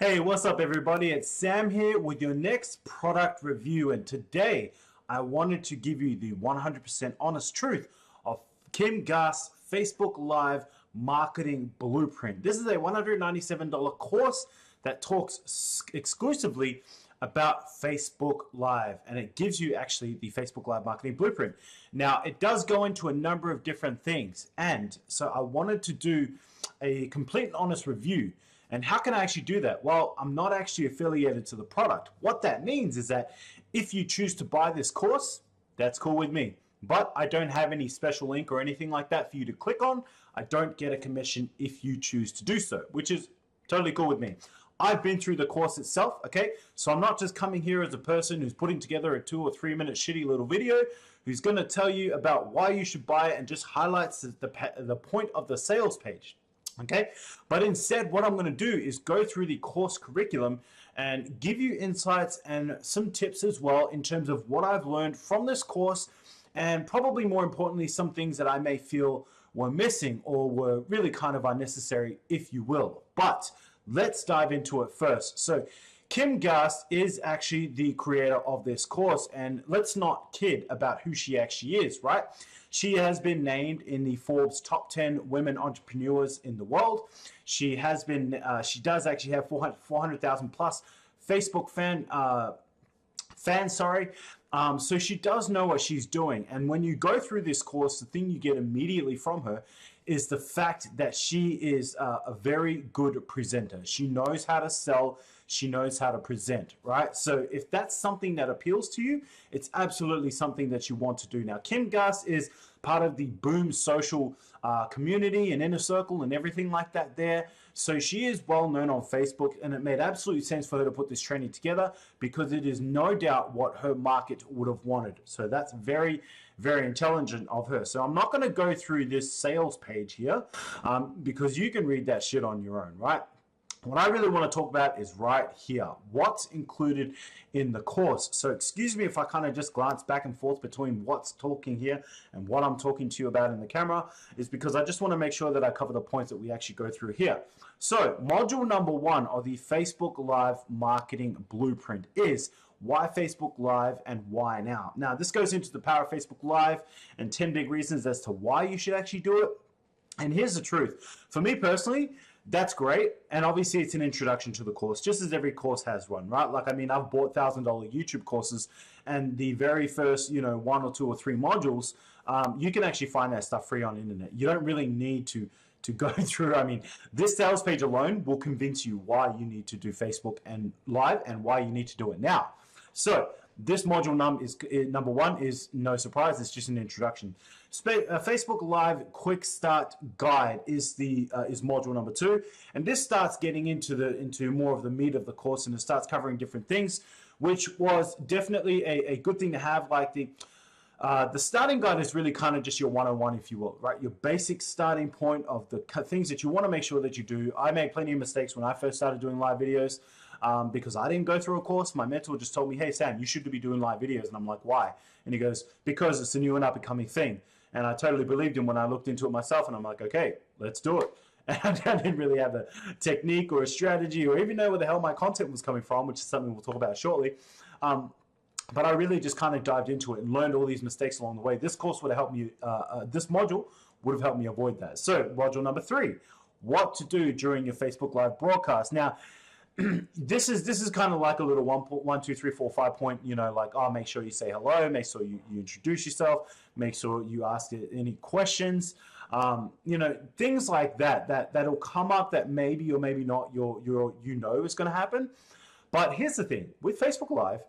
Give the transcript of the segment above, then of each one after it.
Hey, what's up everybody? It's Sam here with your next product review, and today I wanted to give you the 100% honest truth of Kim Garst's Facebook Live Marketing Blueprint. This is a $197 course that talks exclusively about Facebook Live, and it gives you actually the Facebook Live Marketing Blueprint. Now, it does go into a number of different things, and so I wanted to do a complete and honest review. And how can I actually do that? Well, I'm not actually affiliated to the product. What that means is that if you choose to buy this course, that's cool with me. But I don't have any special link or anything like that for you to click on. I don't get a commission if you choose to do so, which is totally cool with me. I've been through the course itself, okay? So I'm not just coming here as a person who's putting together a 2 or 3 minute shitty little video who's gonna tell you about why you should buy it and just highlights the point of the sales page. Okay, but instead what I'm going to do is go through the course curriculum and give you insights and some tips as well in terms of what I've learned from this course, and probably more importantly some things that I may feel were missing or were really kind of unnecessary, if you will. But let's dive into it first. So Kim Garst is actually the creator of this course, and let's not kid about who she actually is, right? She has been named in the Forbes top 10 women entrepreneurs in the world. She has been, she does actually have 400,000 plus Facebook fans, sorry. So she does know what she's doing. And when you go through this course, the thing you get immediately from her is the fact that she is a very good presenter. She knows how to sell. She knows how to present, right? So if that's something that appeals to you, it's absolutely something that you want to do. Now, Kim Garst is part of the Boom social community and inner circle and everything like that there. So she is well known on Facebook, and it made absolute sense for her to put this training together because it is no doubt what her market would have wanted. So that's very, very intelligent of her. So I'm not going to go through this sales page here because you can read that shit on your own, right? What I really want to talk about is right here, what's included in the course. So excuse me if I kind of just glance back and forth between what's talking here and what I'm talking to you about in the camera, is because I just want to make sure that I cover the points that we actually go through here. So module number 1 of the Facebook Live Marketing Blueprint is why Facebook Live and why now. Now, this goes into the power of Facebook Live and 10 big reasons as to why you should actually do it. And here's the truth. For me personally, that's great, and obviously it's an introduction to the course, just as every course has one, right? Like, I mean, I've bought $1,000 YouTube courses, and the very first, 1 or 2 or 3 modules, you can actually find that stuff free on the internet. You don't really need to go through. I mean, this sales page alone will convince you why you need to do Facebook and Live and why you need to do it now. So this module number 1 is no surprise. It's just an introduction. Facebook Live Quick Start Guide is module number 2, and this starts getting into more of the meat of the course, and it starts covering different things, which was definitely a good thing to have. Like the starting guide is really kind of just your 101, if you will, right? Your basic starting point of the things that you want to make sure that you do. I made plenty of mistakes when I first started doing live videos. Because I didn't go through a course. My mentor just told me, hey, Sam, you should be doing live videos. And I'm like, why? And he goes, because it's a new and up-and-coming thing. And I totally believed him when I looked into it myself. And I'm like, okay, let's do it. And I didn't really have a technique or a strategy or even know where the hell my content was coming from, which is something we'll talk about shortly. But I really just kind of dived into it and learned all these mistakes along the way. This course would have helped me, this module would have helped me avoid that. So module number 3, what to do during your Facebook Live broadcast. Now, this is kind of like a little 1, 2, 3, 4, 5 point, like, oh, make sure you say hello, make sure you introduce yourself, make sure you ask any questions, things like that'll come up that maybe or maybe not is going to happen. But here's the thing, with Facebook Live,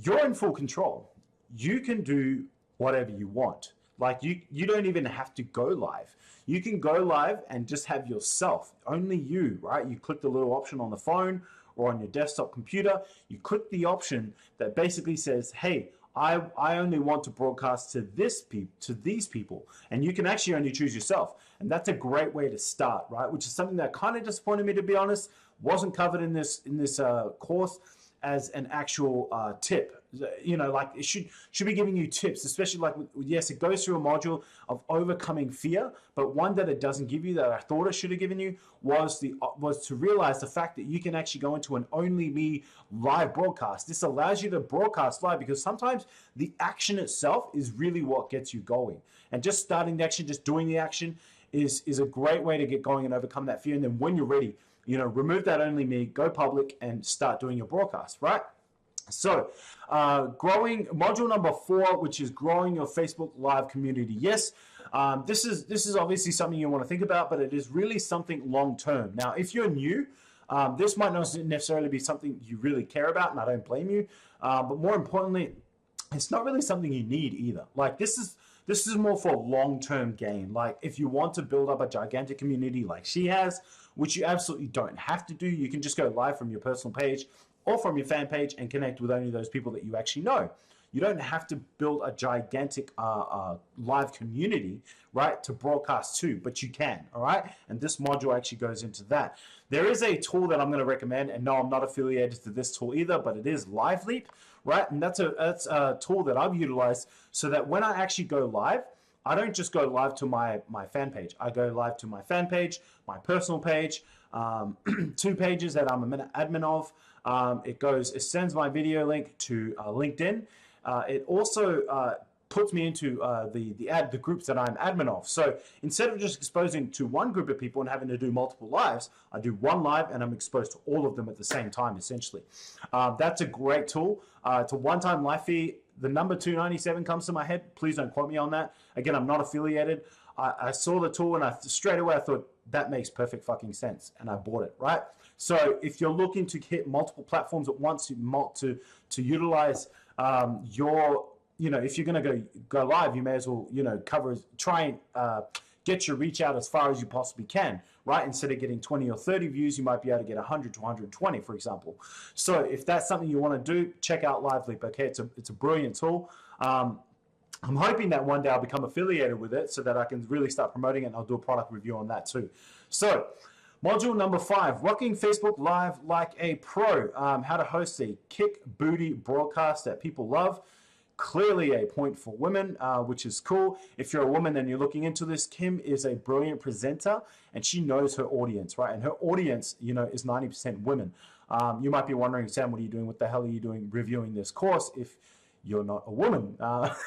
you're in full control. You can do whatever you want. Like, you don't even have to go live. You can go live and just have yourself, only you, right? You click the little option on the phone or on your desktop computer. You click the option that basically says, hey, I only want to broadcast to these people. And you can actually only choose yourself. And that's a great way to start, right? Which is something that kind of disappointed me, to be honest. Wasn't covered in this course as an actual tip. You know, like it should be giving you tips, especially like yes, it goes through a module of overcoming fear, but one that it doesn't give you that I thought it should have given you was to realize the fact that you can actually go into an only me live broadcast. This allows you to broadcast live because sometimes the action itself is really what gets you going, and just starting the action, just doing the action is a great way to get going and overcome that fear. And then when you're ready, you know, remove that only me, go public, and start doing your broadcast, right? So, growing module number 4, which is growing your Facebook Live community. Yes, this is obviously something you want to think about, but it is really something long term. Now, if you're new, this might not necessarily be something you really care about, and I don't blame you. But more importantly, it's not really something you need either. Like this is more for long-term gain. Like if you want to build up a gigantic community like she has, which you absolutely don't have to do, you can just go live from your personal page or from your fan page and connect with only those people that you actually know. You don't have to build a gigantic live community, right, to broadcast to, but you can, all right? And this module actually goes into that. There is a tool that I'm going to recommend, and no, I'm not affiliated to this tool either, but it is LiveLeap, right? And that's a tool that I've utilized so that when I actually go live, I don't just go live to my fan page. I go live to my fan page, my personal page, 2 pages that I'm an admin of. It sends my video link to LinkedIn. It also puts me into the groups that I'm admin of. So instead of just exposing to one group of people and having to do multiple lives, I do one live and I'm exposed to all of them at the same time, essentially. That's a great tool. It's a one-time live fee. The number 297 comes to my head. Please don't quote me on that. Again, I'm not affiliated. I saw the tool and straight away I thought that makes perfect fucking sense, and I bought it, right? So if you're looking to hit multiple platforms at once to utilize your, you know, if you're going to go live, you may as well, you know, try and get your reach out as far as you possibly can, right? Instead of getting 20 or 30 views, you might be able to get 100 to 120, for example. So if that's something you want to do, check out LiveLeap, okay? It's a brilliant tool. I'm hoping that one day I'll become affiliated with it so that I can really start promoting it, and I'll do a product review on that too. So module number 5, rocking Facebook Live like a pro. How to host a kick booty broadcast that people love. Clearly a point for women, which is cool. If you're a woman and you're looking into this, Kim is a brilliant presenter and she knows her audience, right? And her audience, you know, is 90% women. You might be wondering, Sam, what are you doing? What the hell are you doing reviewing this course if you're not a woman? But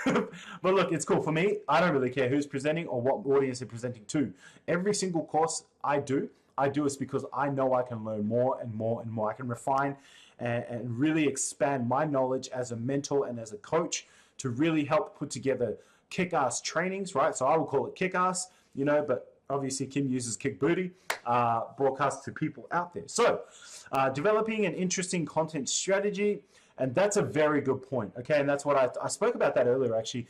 look, it's cool for me. I don't really care who's presenting or what audience they're presenting to. Every single course I do is because I know I can learn more and more and more. I can refine and really expand my knowledge as a mentor and as a coach to really help put together kick-ass trainings, right? So I will call it kick-ass, you know, but obviously Kim uses kick booty, broadcast to people out there. So developing an interesting content strategy, and that's a very good point, okay? And that's what I spoke about that earlier, actually.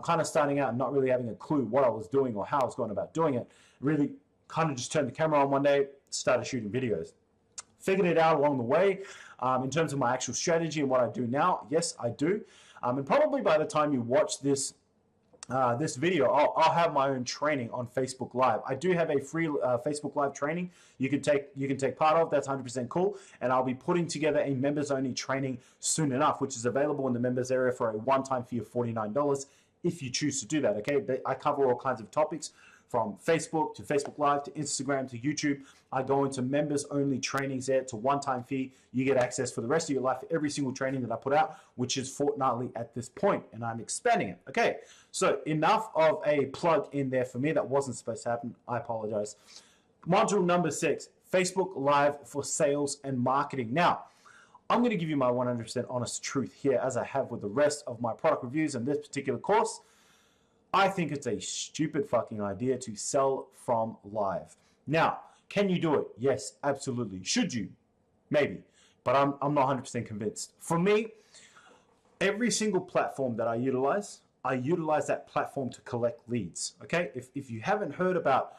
Kind of starting out and not really having a clue what I was doing or how I was going about doing it. Really kind of just turned the camera on one day, started shooting videos. Figured it out along the way. In terms of my actual strategy and what I do now, yes, I do. And probably by the time you watch this this video, I'll have my own training on Facebook Live. I do have a free Facebook Live training you can take part of. That's 100% cool. And I'll be putting together a members-only training soon enough, which is available in the members area for a one-time fee of $49 if you choose to do that, okay? I cover all kinds of topics from Facebook to Facebook Live to Instagram to YouTube. I go into members-only trainings there. It's a one-time fee. You get access for the rest of your life for every single training that I put out, which is fortnightly at this point, and I'm expanding it. Okay, so enough of a plug in there for me. That wasn't supposed to happen. I apologize. Module number 6, Facebook Live for sales and marketing. Now, I'm going to give you my 100% honest truth here, as I have with the rest of my product reviews in this particular course. I think it's a stupid fucking idea to sell from live. Now, can you do it? Yes, absolutely. Should you? Maybe. But I'm not 100% convinced. For me, every single platform that I utilize that platform to collect leads. Okay? If you haven't heard about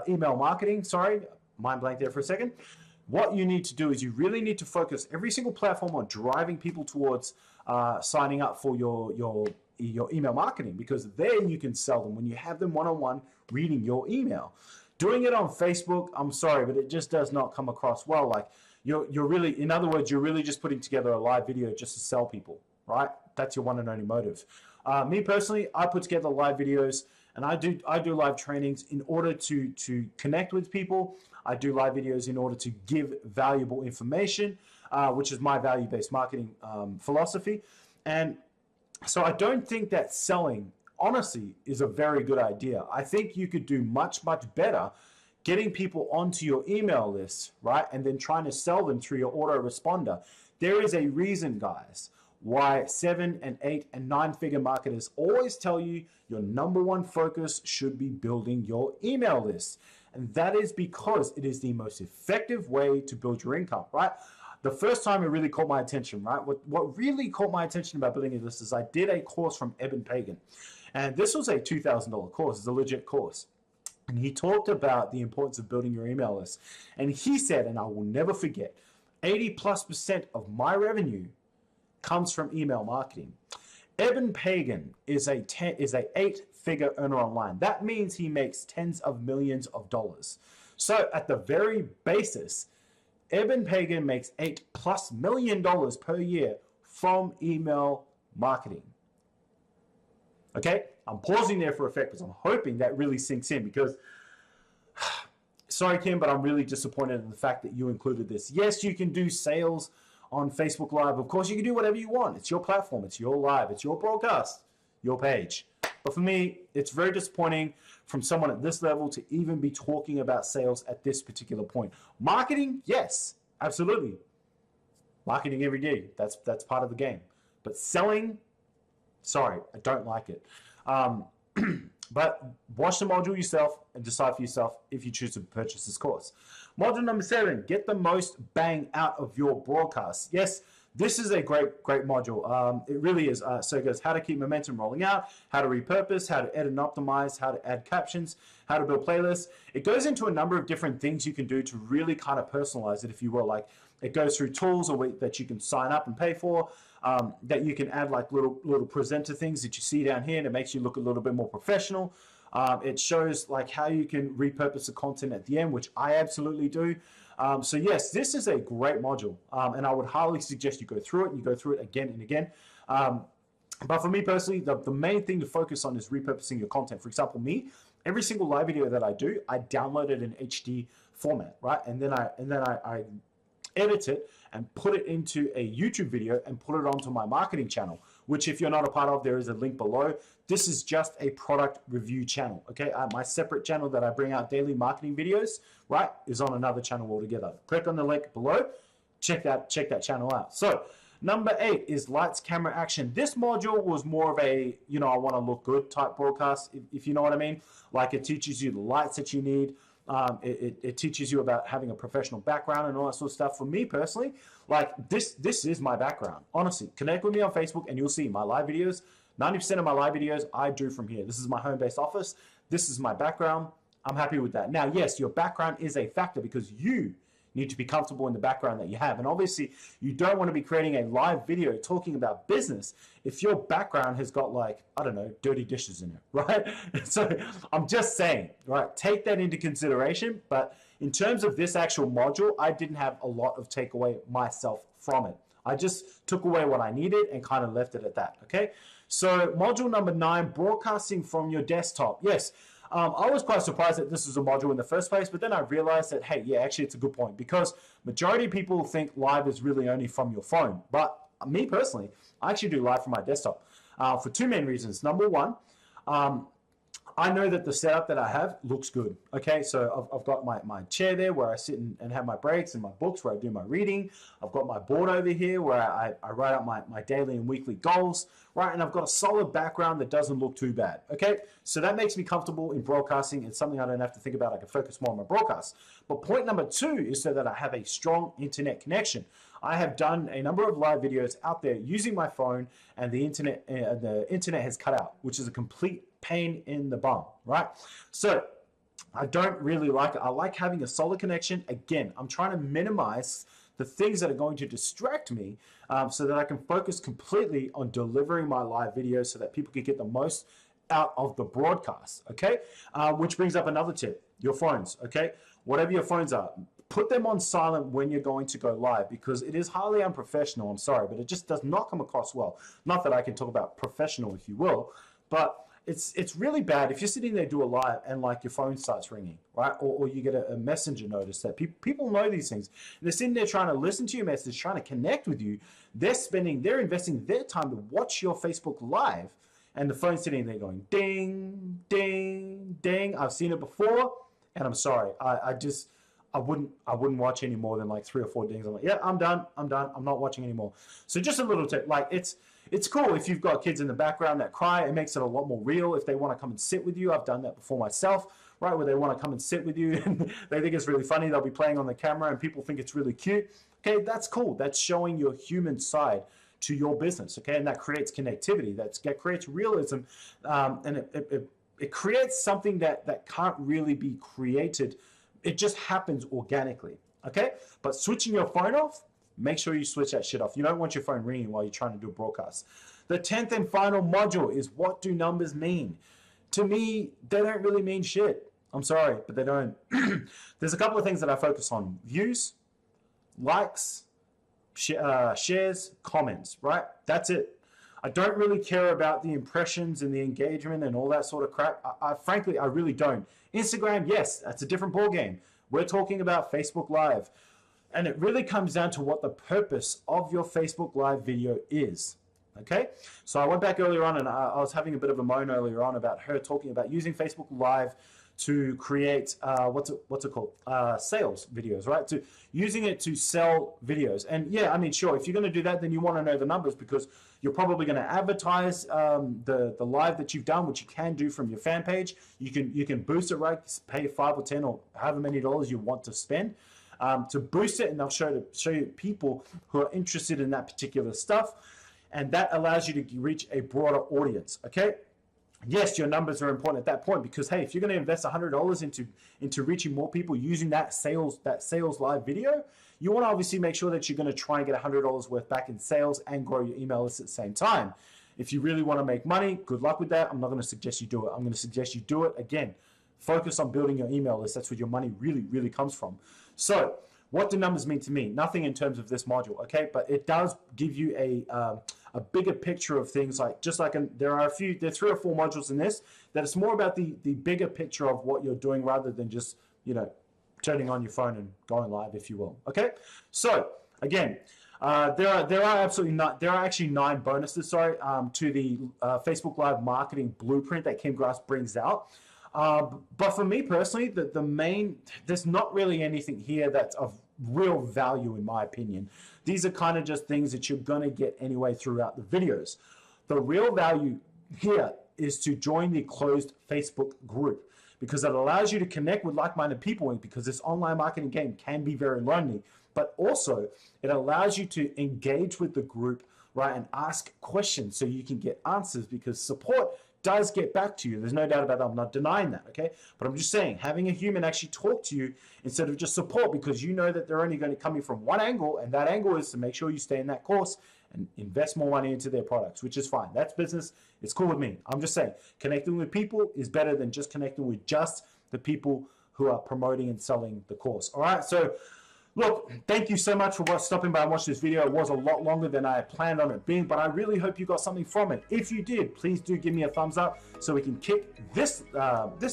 email marketing, sorry, mind blank there for a second. What you need to do is you really need to focus every single platform on driving people towards signing up for your email marketing, because then you can sell them when you have them one-on-one reading your email. Doing it on Facebook, I'm sorry, but it just does not come across well. Like, you're really, in other words, you're really just putting together a live video just to sell people, right? That's your one and only motive. Me personally, I put together live videos, and I do live trainings in order to connect with people. I do live videos in order to give valuable information, which is my value-based marketing philosophy. And so I don't think that selling, honestly, is a very good idea. I think you could do much, much better getting people onto your email list, right? And then trying to sell them through your autoresponder. There is a reason, guys, why 7 and 8 and 9-figure marketers always tell you your number one focus should be building your email list. And that is because it is the most effective way to build your income, right? The first time it really caught my attention, right? What really caught my attention about building a list is I did a course from Eben Pagan. And this was a $2,000 course. It's a legit course. And he talked about the importance of building your email list. And he said, and I will never forget, 80+% of my revenue comes from email marketing. Eben Pagan is a 8-figure earner online. That means he makes tens of millions of dollars. So at the very basis, Eben Pagan makes $8+ million per year from email marketing. Okay, I'm pausing there for effect because I'm hoping that really sinks in, because, sorry, Kim, but I'm really disappointed in the fact that you included this. Yes, you can do sales on Facebook Live. Of course, you can do whatever you want. It's your platform. It's your live. It's your broadcast, your page. But for me, it's very disappointing from someone at this level to even be talking about sales at this particular point. Marketing, yes, absolutely. Marketing every day. That's part of the game. But selling, sorry, I don't like it. But watch the module yourself and decide for yourself if you choose to purchase this course. Module number 7, get the most bang out of your broadcast. Yes, this is a great module. It really is. So it goes how to keep momentum rolling out, how to repurpose, how to edit and optimize, how to add captions, how to build playlists. It goes into a number of different things you can do to really kind of personalize it, if you will. Like, it goes through tools that you can sign up and pay for, that you can add like little presenter things that you see down here, and it makes you look a little bit more professional. It shows like how you can repurpose the content at the end, which I absolutely do. So yes, this is a great module, and I would highly suggest you go through it. You go through it again and again. But for me personally, the main thing to focus on is repurposing your content. For example, me, every single live video that I do, I download it in HD format, right? And then I edit it and put it into a YouTube video and put it onto my marketing channel, which if you're not a part of, there is a link below. This is just a product review channel, okay? My separate channel that I bring out daily marketing videos, right, is on another channel altogether. Click on the link below, check that channel out. So number 8 is lights, camera, action. This module was more of a, I want to look good type broadcast, if you know what I mean. Like, it teaches you the lights that you need. It teaches you about having a professional background and all that sort of stuff. For me personally, like this is my background. Honestly, connect with me on Facebook and you'll see my live videos. 90% of my live videos I do from here. This is my home-based office. This is my background. I'm happy with that. Now, yes, your background is a factor because you need to be comfortable in the background that you have. And obviously, you don't want to be creating a live video talking about business if your background has got, like, I don't know, dirty dishes in it, right? So I'm just saying, right, take that into consideration. But in terms of this actual module, I didn't have a lot of takeaway myself from it. I just took away what I needed and kind of left it at that, okay? So module number 9, broadcasting from your desktop. Yes, I was quite surprised that this was a module in the first place, but then I realized that, hey, yeah, actually it's a good point, because majority of people think live is really only from your phone. But me personally, I actually do live from my desktop for 2 main reasons. Number 1, I know that the setup that I have looks good. Okay, so I've got my chair there where I sit and have my breaks and my books where I do my reading. I've got my board over here where I write out my daily and weekly goals, right? And I've got a solid background that doesn't look too bad. Okay, so that makes me comfortable in broadcasting. It's something I don't have to think about. I can focus more on my broadcast. But point number 2 is so that I have a strong internet connection. I have done a number of live videos out there using my phone, and the internet has cut out, which is a complete pain in the bum, right? So I don't really like it. I like having a solid connection. Again, I'm trying to minimize the things that are going to distract me so that I can focus completely on delivering my live videos so that people can get the most out of the broadcast, okay? Which brings up another tip, your phones, okay? Whatever your phones are, Put them on silent when you're going to go live, because it is highly unprofessional. I'm sorry, but it just does not come across well. Not that I can talk about professional, if you will, but it's really bad if you're sitting there do a live and like your phone starts ringing, right? Or you get a messenger notice that people know these things. And they're sitting there trying to listen to your message, trying to connect with you. They're investing their time to watch your Facebook live, and the phone's sitting there going ding, ding, ding. I've seen it before, and I'm sorry. I wouldn't watch any more than like 3 or 4 dings. I'm like, yeah, I'm done. I'm not watching anymore. So just a little tip, like it's cool if you've got kids in the background that cry. It makes it a lot more real if they want to come and sit with you. I've done that before myself, right? Where they want to come and sit with you and they think it's really funny. They'll be playing on the camera and people think it's really cute. Okay, that's cool. That's showing your human side to your business, okay? And that creates connectivity. That creates realism, and it creates something that can't really be created. It just happens organically, okay? But switching your phone off, make sure you switch that shit off. You don't want your phone ringing while you're trying to do a broadcast. The 10th and final module is, what do numbers mean? To me, they don't really mean shit. I'm sorry, but they don't. There's a couple of things that I focus on: views, likes, shares, comments, right? That's it. I don't really care about the impressions and the engagement and all that sort of crap. Frankly, I really don't. Instagram, yes, that's a different ballgame. We're talking about Facebook Live. And it really comes down to what the purpose of your Facebook Live video is. Okay? So I went back earlier on, and I was having a bit of a moan earlier on about her talking about using Facebook Live to create, what's it called? Sales videos, right? Using it to sell videos. And yeah, I mean, sure, if you're going to do that, then you want to know the numbers, because you're probably going to advertise the live that you've done, which you can do from your fan page. You can boost it, right? Pay $5 or $10 or however many dollars you want to spend to boost it, and they'll show you people who are interested in that particular stuff, and that allows you to reach a broader audience. Okay, yes, your numbers are important at that point, because hey, if you're going to invest $100 into reaching more people using that sales live video, you want to obviously make sure that you're going to try and get $100 worth back in sales and grow your email list at the same time. If you really want to make money, good luck with that. I'm not going to suggest you do it. I'm going to suggest you do it again. Focus on building your email list. That's where your money really comes from. So what do numbers mean to me? Nothing in terms of this module, okay? But it does give you a bigger picture of things. Like there are 3 or 4 modules in this that it's more about the bigger picture of what you're doing, rather than just, turning on your phone and going live, if you will. Okay. So again, there are actually 9 bonuses, to the Facebook Live marketing blueprint that Kim Garst brings out. But for me personally, there's not really anything here that's of real value, in my opinion. These are kind of just things that you're going to get anyway throughout the videos. The real value here is to join the closed Facebook group, because it allows you to connect with like-minded people, because this online marketing game can be very lonely, but also it allows you to engage with the group, right, and ask questions so you can get answers, because support does get back to you. There's no doubt about that. I'm not denying that, okay? But I'm just saying, having a human actually talk to you instead of just support, because you know that they're only going to come in from one angle, and that angle is to make sure you stay in that course and invest more money into their products, which is fine. That's business. It's cool with me. I'm just saying, connecting with people is better than just connecting with just the people who are promoting and selling the course. All right, so look, thank you so much for stopping by and watching this video. It was a lot longer than I had planned on it being, but I really hope you got something from it. If you did, please do give me a thumbs up so we can kick this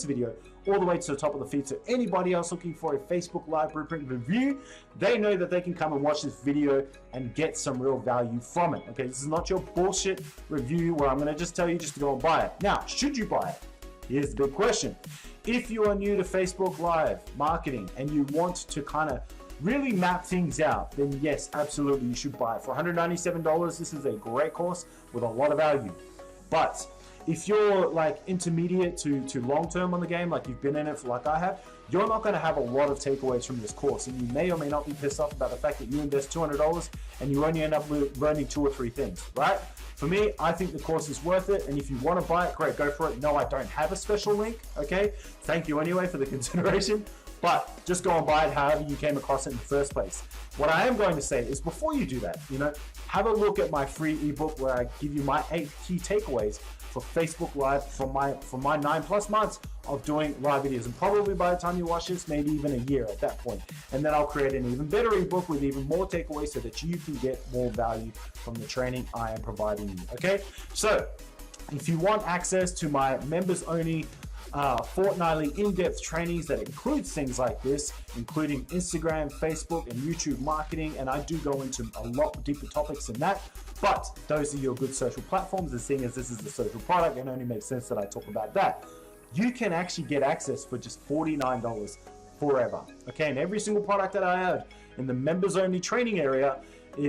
video all the way to the top of the feed. So anybody else looking for a Facebook Live blueprint review, they know that they can come and watch this video and get some real value from it. Okay, this is not your bullshit review where I'm going to just tell you just to go and buy it. Now, should you buy it? Here's the big question. If you are new to Facebook Live marketing and you want to kind of really map things out, then yes, absolutely, you should buy it. For $197, this is a great course with a lot of value. But if you're like intermediate to long-term on the game, like you've been in it for like I have, you're not going to have a lot of takeaways from this course, and you may or may not be pissed off about the fact that you invest $200 and you only end up learning 2 or 3 things, right? For me, I think the course is worth it, and if you want to buy it, great, go for it. No, I don't have a special link, okay? Thank you anyway for the consideration. But just go and buy it however you came across it in the first place. What I am going to say is, before you do that, have a look at my free ebook where I give you my 8 key takeaways for Facebook Live for my 9+ months of doing live videos. And probably by the time you watch this, maybe even a year at that point. And then I'll create an even better ebook with even more takeaways so that you can get more value from the training I am providing you. Okay, so if you want access to my members only fortnightly in-depth trainings that includes things like this, including Instagram, Facebook, and YouTube marketing, and I do go into a lot deeper topics than that, but those are your good social platforms, and seeing as this is a social product, it only makes sense that I talk about that. You can actually get access for just $49 forever. Okay, and every single product that I add in the members only training area,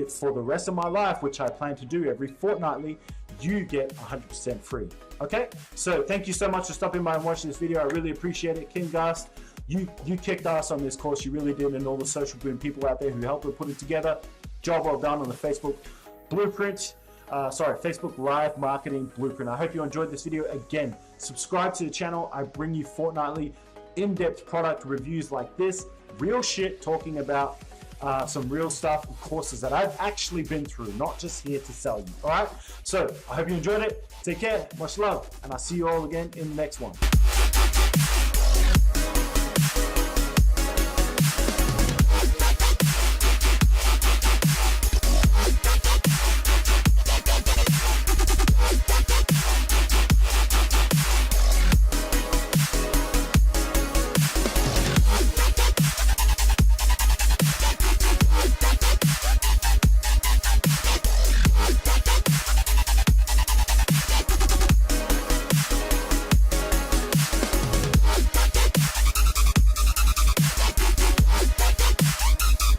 for the rest of my life, which I plan to do every fortnightly, you get 100% free. Okay, so thank you so much for stopping by and watching this video. I really appreciate it. Kim Garst, you kicked ass on this course, you really did, and all the Social Boom people out there who helped me put it together. Job well done on the Facebook blueprint. Facebook Live Marketing Blueprint. I hope you enjoyed this video. Again, subscribe to the channel. I bring you fortnightly in-depth product reviews like this, real shit, talking about some real stuff, courses that I've actually been through, not just here to sell you. All right, so I hope you enjoyed it. Take care, much love, and I'll see you all again in the next one.